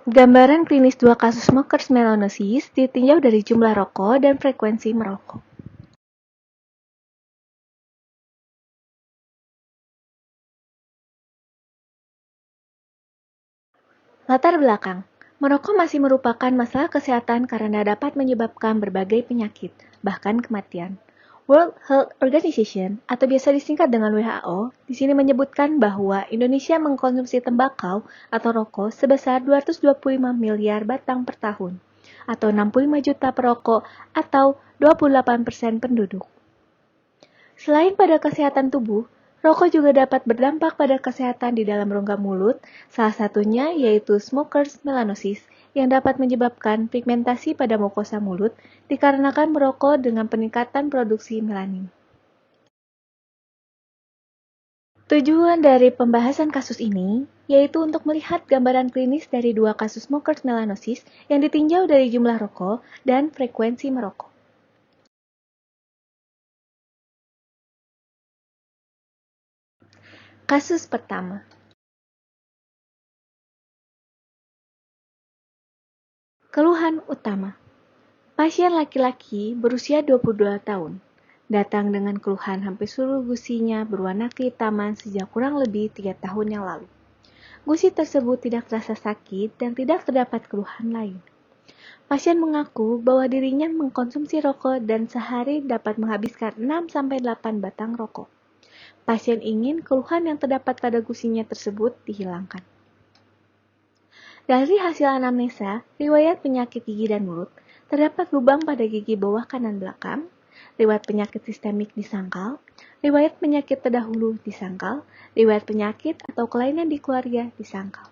Gambaran klinis 2 kasus smokers melanosis ditinjau dari jumlah rokok dan frekuensi merokok. Latar belakang. Merokok masih merupakan masalah kesehatan karena dapat menyebabkan berbagai penyakit, bahkan kematian. World Health Organization, atau biasa disingkat dengan WHO, di sini menyebutkan bahwa Indonesia mengkonsumsi tembakau atau rokok sebesar 225 miliar batang per tahun, atau 65 juta perokok atau 28% penduduk. Selain pada kesehatan tubuh, rokok juga dapat berdampak pada kesehatan di dalam rongga mulut, salah satunya yaitu smokers melanosis yang dapat menyebabkan pigmentasi pada mukosa mulut dikarenakan merokok dengan peningkatan produksi melanin. Tujuan dari pembahasan kasus ini yaitu untuk melihat gambaran klinis dari 2 kasus smokers melanosis yang ditinjau dari jumlah rokok dan frekuensi merokok. Kasus pertama. Keluhan utama. Pasien laki-laki berusia 22 tahun, datang dengan keluhan hampir seluruh gusinya berwarna kehitaman sejak kurang lebih 3 tahun yang lalu. Gusi tersebut tidak terasa sakit dan tidak terdapat keluhan lain. Pasien mengaku bahwa dirinya mengkonsumsi rokok dan sehari dapat menghabiskan 6-8 batang rokok. Pasien ingin keluhan yang terdapat pada gusinya tersebut dihilangkan. Dari hasil anamnesa, riwayat penyakit gigi dan mulut, terdapat lubang pada gigi bawah kanan belakang, riwayat penyakit sistemik di sangkal, riwayat penyakit terdahulu di sangkal, riwayat penyakit atau kelainan di keluarga di sangkal.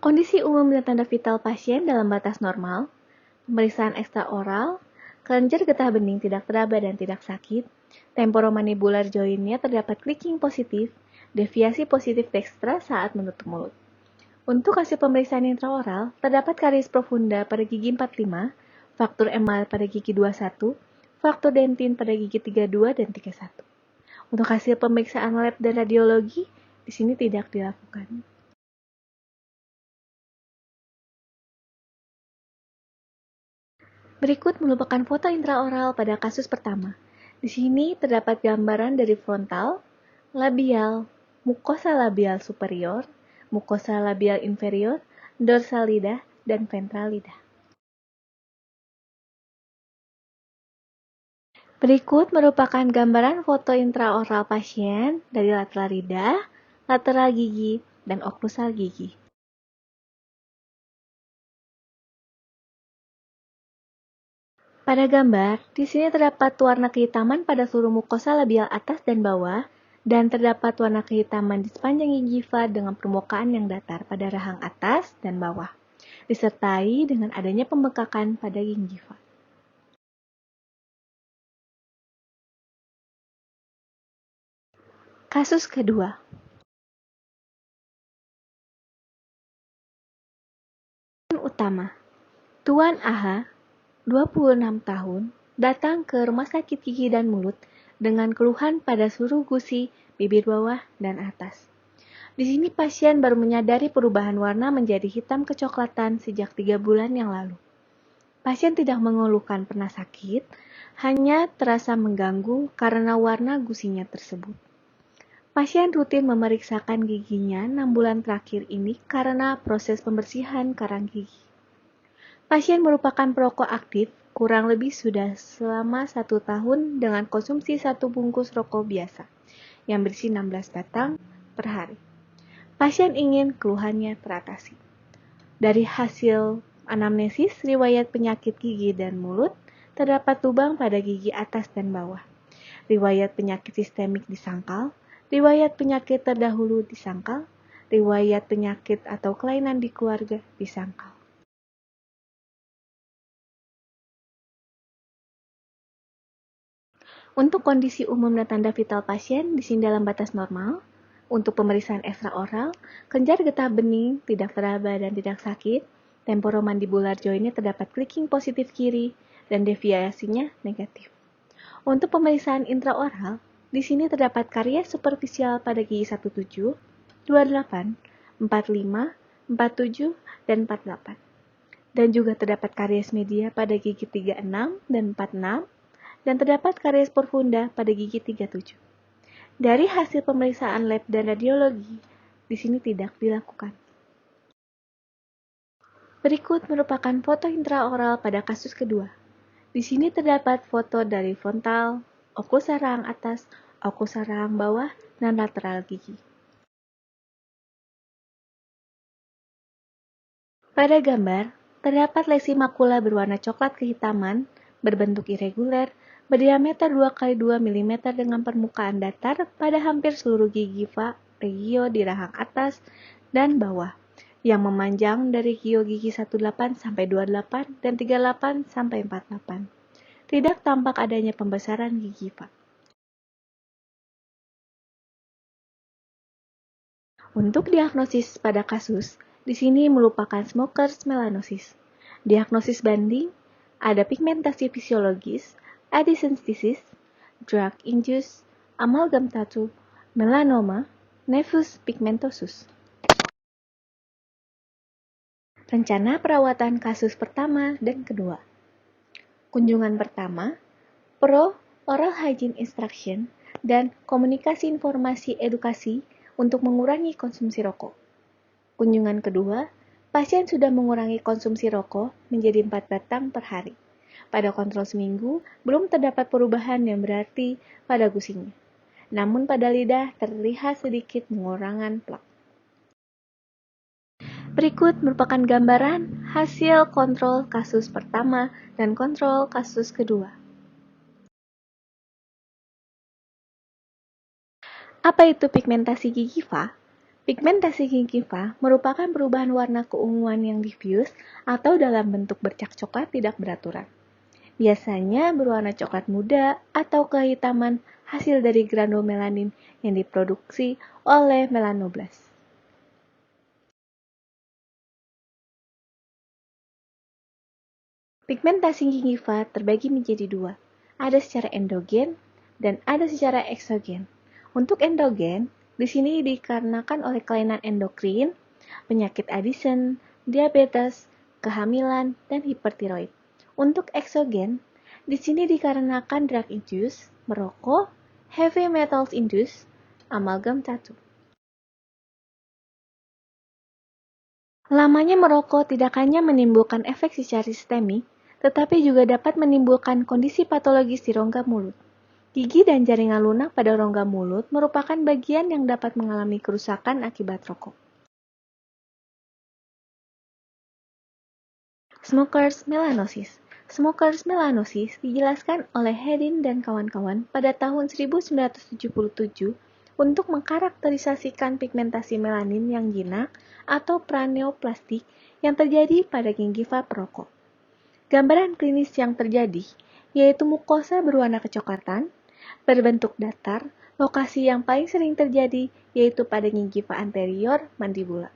Kondisi umum dan tanda vital pasien dalam batas normal, pemeriksaan ekstraoral, kelenjar getah bening tidak teraba dan tidak sakit, temporomandibular joint-nya terdapat clicking positif, deviasi positif dekstra saat menutup mulut. Untuk hasil pemeriksaan intraoral, terdapat karies profunda pada gigi 45, faktur emal pada gigi 21, faktur dentin pada gigi 32 dan 31. Untuk hasil pemeriksaan lab dan radiologi, di sini tidak dilakukan. Berikut merupakan foto intraoral pada kasus pertama. Di sini terdapat gambaran dari frontal, labial, mukosa labial superior, mukosa labial inferior, dorsal lidah, dan ventral lidah. Berikut merupakan gambaran foto intraoral pasien dari lateral lidah, lateral gigi, dan oklusal gigi. Pada gambar, di sini terdapat warna kehitaman pada seluruh mukosa labial atas dan bawah, dan terdapat warna kehitaman di sepanjang gingiva dengan permukaan yang datar pada rahang atas dan bawah, disertai dengan adanya pembengkakan pada gingiva. Kasus kedua. Utama. Tuan AH, 26 tahun, datang ke rumah sakit gigi dan mulut dengan keluhan pada seluruh gusi, bibir bawah, dan atas. Di sini pasien baru menyadari perubahan warna menjadi hitam kecoklatan sejak 3 bulan yang lalu. Pasien tidak mengeluhkan pernah sakit, hanya terasa mengganggu karena warna gusinya tersebut. Pasien rutin memeriksakan giginya 6 bulan terakhir ini karena proses pembersihan karang gigi. Pasien merupakan perokok aktif, kurang lebih sudah selama 1 tahun dengan konsumsi 1 bungkus rokok biasa, yang berisi 16 batang per hari. Pasien ingin keluhannya teratasi. Dari hasil anamnesis, riwayat penyakit gigi dan mulut, terdapat lubang pada gigi atas dan bawah. Riwayat penyakit sistemik di sangkal, riwayat penyakit terdahulu di sangkal, riwayat penyakit atau kelainan di keluarga di sangkal. Untuk kondisi umum dan tanda vital pasien di sini dalam batas normal. Untuk pemeriksaan ekstraoral, kelenjar getah bening tidak teraba dan tidak sakit, temporomandibular joint-nya terdapat clicking positif kiri, dan deviasinya negatif. Untuk pemeriksaan intraoral, Di sini terdapat karies superficial pada gigi 17, 28, 45, 47, dan 48. Dan juga terdapat karies media pada gigi 36 dan 46, dan terdapat karies profunda pada gigi 37. Dari hasil pemeriksaan lab dan radiologi, di sini tidak dilakukan. Berikut merupakan foto intraoral pada kasus kedua. Di sini terdapat foto dari frontal, oklusal rahang atas, oklusal rahang bawah, dan lateral gigi. Pada gambar, terdapat lesi makula berwarna coklat kehitaman, berbentuk irregular, berdiameter 2x2 mm dengan permukaan datar pada hampir seluruh gingiva regio di rahang atas dan bawah, yang memanjang dari gigi 18 sampai 28 dan 38 sampai 48. Tidak tampak adanya pembesaran gingiva. Untuk diagnosis pada kasus, di sini merupakan smokers melanosis. Diagnosis banding, ada pigmentasi fisiologis, Addison's disease, drug-induced, amalgam tattoo, melanoma, nevus pigmentosus. Rencana perawatan kasus pertama dan kedua. Kunjungan pertama, oral hygiene instruction, dan komunikasi informasi edukasi untuk mengurangi konsumsi rokok. Kunjungan kedua, pasien sudah mengurangi konsumsi rokok menjadi 4 batang per hari. Pada kontrol seminggu, belum terdapat perubahan yang berarti pada gusinya. Namun pada lidah terlihat sedikit pengurangan plak. Berikut merupakan gambaran hasil kontrol kasus pertama dan kontrol kasus kedua. Apa itu pigmentasi gingiva? Pigmentasi gingiva merupakan perubahan warna keunguan yang diffuse atau dalam bentuk bercak coklat tidak beraturan. Biasanya berwarna coklat muda atau kehitaman hasil dari granul melanin yang diproduksi oleh melanoblast. Pigmentasi gingiva terbagi menjadi dua, ada secara endogen dan ada secara eksogen. Untuk endogen, di sini dikarenakan oleh kelainan endokrin, penyakit Addison, diabetes, kehamilan, dan hipertiroid. Untuk eksogen, di sini dikarenakan drug induced, merokok, heavy metals induced, amalgam tattoo. Lamanya merokok tidak hanya menimbulkan efek secara sistemik, tetapi juga dapat menimbulkan kondisi patologis di rongga mulut. Gigi dan jaringan lunak pada rongga mulut merupakan bagian yang dapat mengalami kerusakan akibat rokok. Smokers melanosis. Smokers melanosis dijelaskan oleh Hedin dan kawan-kawan pada tahun 1977 untuk mengkarakterisasikan pigmentasi melanin yang jinak atau praneoplastik yang terjadi pada gingiva perokok. Gambaran klinis yang terjadi yaitu mukosa berwarna kecoklatan, berbentuk datar, lokasi yang paling sering terjadi yaitu pada gingiva anterior mandibula.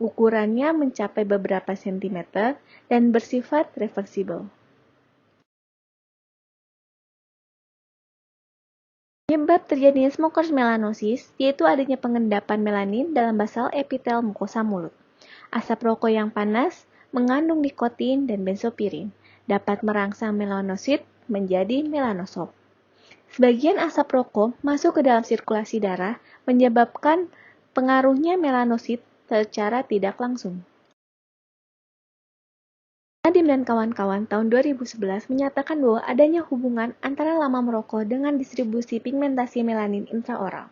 Ukurannya mencapai beberapa sentimeter dan bersifat reversible. Penyebab terjadinya smokers melanosis yaitu adanya pengendapan melanin dalam basal epitel mukosa mulut. Asap rokok yang panas mengandung nikotin dan benzopirin, dapat merangsang melanosit menjadi melanosop. Sebagian asap rokok masuk ke dalam sirkulasi darah menyebabkan pengaruhnya melanosit secara tidak langsung. Nadim dan kawan-kawan tahun 2011 menyatakan bahwa adanya hubungan antara lama merokok dengan distribusi pigmentasi melanin intraoral.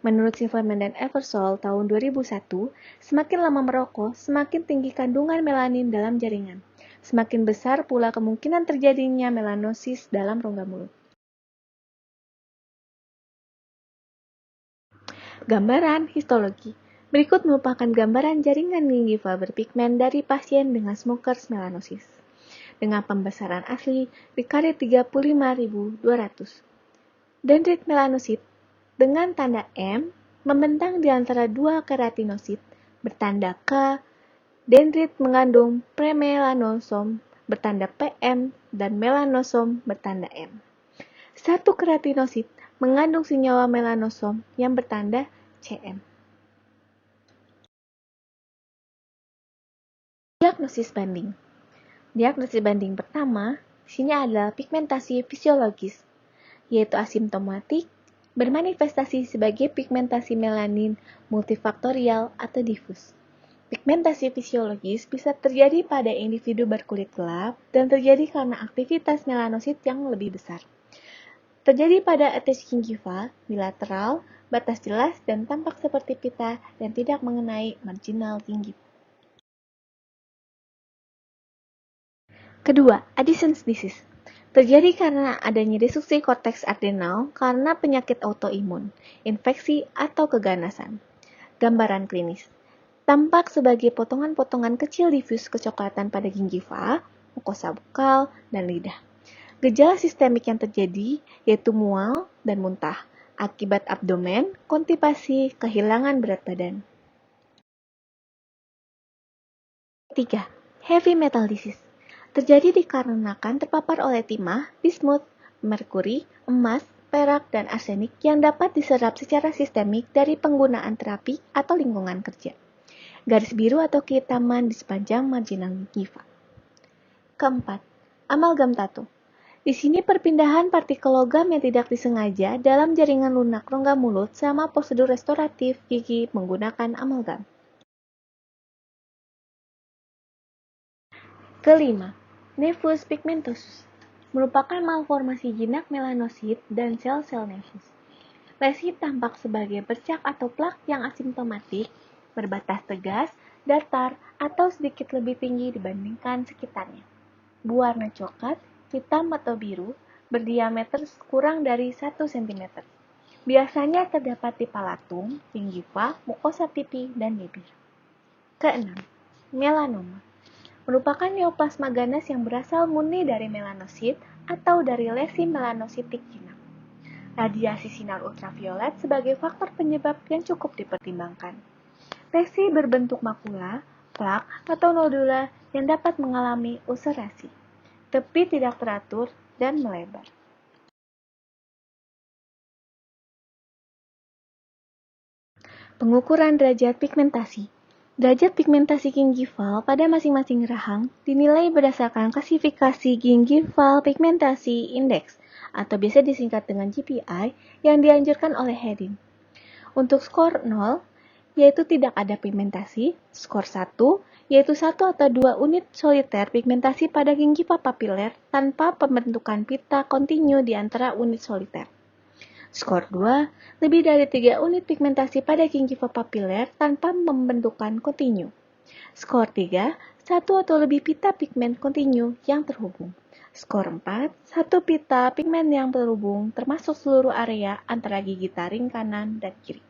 Menurut Silverman dan Eversole tahun 2001, semakin lama merokok, semakin tinggi kandungan melanin dalam jaringan. Semakin besar pula kemungkinan terjadinya melanosis dalam rongga mulut. Gambaran histologi. Berikut merupakan gambaran jaringan gingiva berpigmen dari pasien dengan smokers melanosis. Dengan pembesaran asli di kare 35.200. Dendrit melanosit dengan tanda M membentang di antara dua keratinosit bertanda K, dendrit mengandung premelanosom bertanda PM dan melanosom bertanda M. Satu keratinosit mengandung senyawa melanosom yang bertanda Cm. Diagnosis banding. Diagnosis banding pertama, di sini adalah pigmentasi fisiologis, yaitu asimptomatik, bermanifestasi sebagai pigmentasi melanin multifaktorial atau difus. Pigmentasi fisiologis bisa terjadi pada individu berkulit gelap dan terjadi karena aktivitas melanosit yang lebih besar. Terjadi pada atas gingiva, bilateral, batas jelas dan tampak seperti pita dan tidak mengenai marginal gingiva. Kedua, Addison's disease. Terjadi karena adanya disfungsi korteks adrenal karena penyakit autoimun, infeksi, atau keganasan. Gambaran klinis. Tampak sebagai potongan-potongan kecil difus kecoklatan pada gingiva, mukosa bukal, dan lidah. Gejala sistemik yang terjadi yaitu mual dan muntah, akibat abdomen, konstipasi, kehilangan berat badan. 3. Heavy metal disease. Terjadi dikarenakan terpapar oleh timah, bismut, merkuri, emas, perak, dan arsenik yang dapat diserap secara sistemik dari penggunaan terapi atau lingkungan kerja. Garis biru atau kehitaman di sepanjang marginal gingiva. Keempat, amalgam tattoo. Di sini perpindahan partikel logam yang tidak disengaja dalam jaringan lunak rongga mulut selama prosedur restoratif gigi menggunakan amalgam. Kelima, nevus pigmentosus merupakan malformasi jinak melanosit dan sel-sel nevus. Lesi tampak sebagai bercak atau plak yang asimptomatik, berbatas tegas, datar, atau sedikit lebih tinggi dibandingkan sekitarnya. Berwarna coklat, hitam atau biru, berdiameter kurang dari 1 cm. Biasanya terdapat di palatung, gingiva, mukosa pipi, dan bibir. Keenam, melanoma. Merupakan neoplasma ganas yang berasal murni dari melanosit atau dari lesi melanositik jinak. Radiasi sinar ultraviolet sebagai faktor penyebab yang cukup dipertimbangkan. Lesi berbentuk makula, plak, atau nodula yang dapat mengalami ulcerasi. Tepi tidak teratur dan melebar. Pengukuran derajat pigmentasi. Derajat pigmentasi gingival pada masing-masing rahang dinilai berdasarkan klasifikasi Gingival Pigmentasi Index atau biasa disingkat dengan GPI yang dianjurkan oleh Hedin. Untuk skor 0, yaitu tidak ada pigmentasi, skor 1, yaitu 1 atau 2 unit soliter pigmentasi pada gingiva papiler tanpa pembentukan pita kontinu di antara unit soliter. Skor 2, lebih dari 3 unit pigmentasi pada gingiva papiler tanpa pembentukan kontinu. Skor 3, 1 atau lebih pita pigmen kontinu yang terhubung. Skor 4, 1 pita pigmen yang terhubung termasuk seluruh area antara gigi taring kanan dan kiri.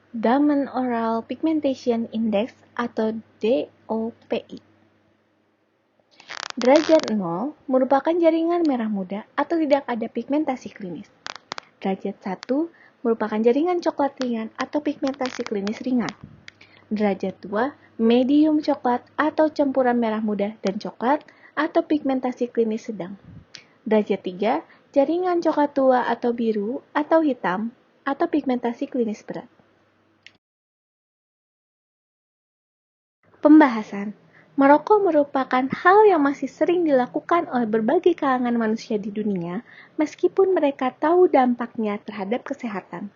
Damen Oral Pigmentation Index atau DOPI. Derajat 0 merupakan jaringan merah muda atau tidak ada pigmentasi klinis. Derajat 1 merupakan jaringan coklat ringan atau pigmentasi klinis ringan. Derajat 2 medium coklat atau campuran merah muda dan coklat atau pigmentasi klinis sedang. Derajat 3 jaringan coklat tua atau biru atau hitam atau pigmentasi klinis berat. Pembahasan. Merokok merupakan hal yang masih sering dilakukan oleh berbagai kalangan manusia di dunia, meskipun mereka tahu dampaknya terhadap kesehatan.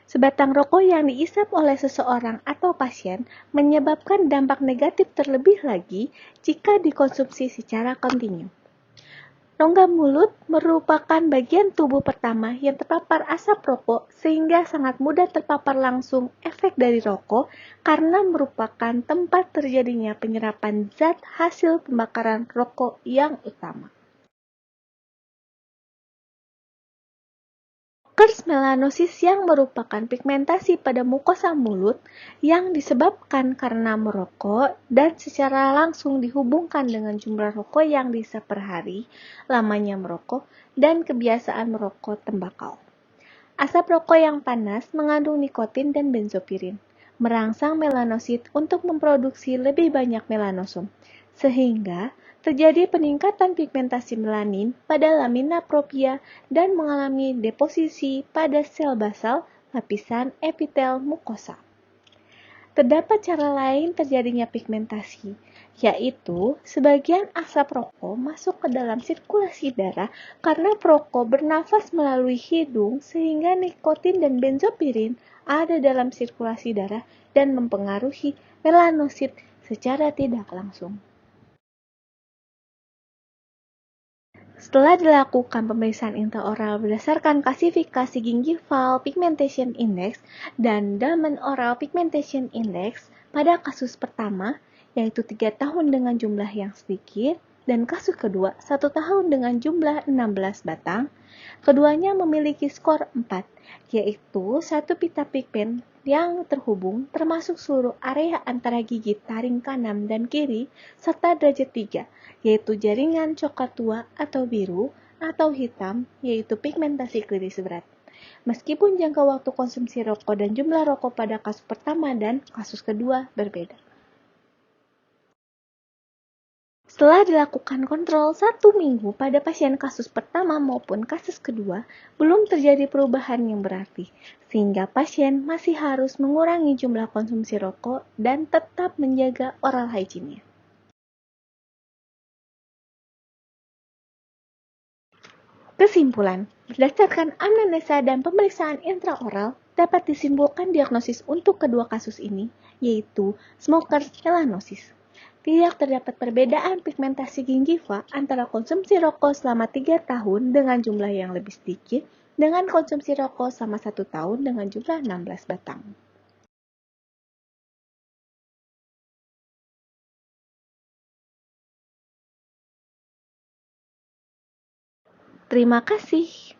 Sebatang rokok yang diisap oleh seseorang atau pasien menyebabkan dampak negatif terlebih lagi jika dikonsumsi secara kontinu. Rongga mulut merupakan bagian tubuh pertama yang terpapar asap rokok sehingga sangat mudah terpapar langsung efek dari rokok karena merupakan tempat terjadinya penyerapan zat hasil pembakaran rokok yang utama. Occurs melanosis yang merupakan pigmentasi pada mukosa mulut yang disebabkan karena merokok dan secara langsung dihubungkan dengan jumlah rokok yang dihisap per hari, lamanya merokok, dan kebiasaan merokok tembakau. Asap rokok yang panas mengandung nikotin dan benzopirin, merangsang melanosit untuk memproduksi lebih banyak melanosom, sehingga terjadi peningkatan pigmentasi melanin pada lamina propria dan mengalami deposisi pada sel basal lapisan epitel mukosa. Terdapat cara lain terjadinya pigmentasi, yaitu sebagian asap rokok masuk ke dalam sirkulasi darah karena perokok bernafas melalui hidung sehingga nikotin dan benzopirin ada dalam sirkulasi darah dan mempengaruhi melanosit secara tidak langsung. Setelah dilakukan pemeriksaan intraoral berdasarkan klasifikasi Gingival Pigmentation Index dan Damen Oral Pigmentation Index pada kasus pertama, yaitu 3 tahun dengan jumlah yang sedikit, dan kasus kedua 1 tahun dengan jumlah 16 batang, keduanya memiliki skor 4, yaitu satu pita pigmen yang terhubung termasuk seluruh area antara gigi taring kanan dan kiri serta derajat 3, yaitu jaringan coklat tua atau biru atau hitam, yaitu pigmentasi klinis berat. Meskipun jangka waktu konsumsi rokok dan jumlah rokok pada kasus pertama dan kasus kedua berbeda. Setelah dilakukan kontrol 1 minggu pada pasien kasus pertama maupun kasus kedua, belum terjadi perubahan yang berarti, sehingga pasien masih harus mengurangi jumlah konsumsi rokok dan tetap menjaga oral hygiene-nya. Kesimpulan, berdasarkan anamnesa dan pemeriksaan intraoral, dapat disimpulkan diagnosis untuk kedua kasus ini, yaitu smoker melanosis. Tidak terdapat perbedaan pigmentasi gingiva antara konsumsi rokok selama 3 tahun dengan jumlah yang lebih sedikit dengan konsumsi rokok selama 1 tahun dengan jumlah 16 batang. Terima kasih.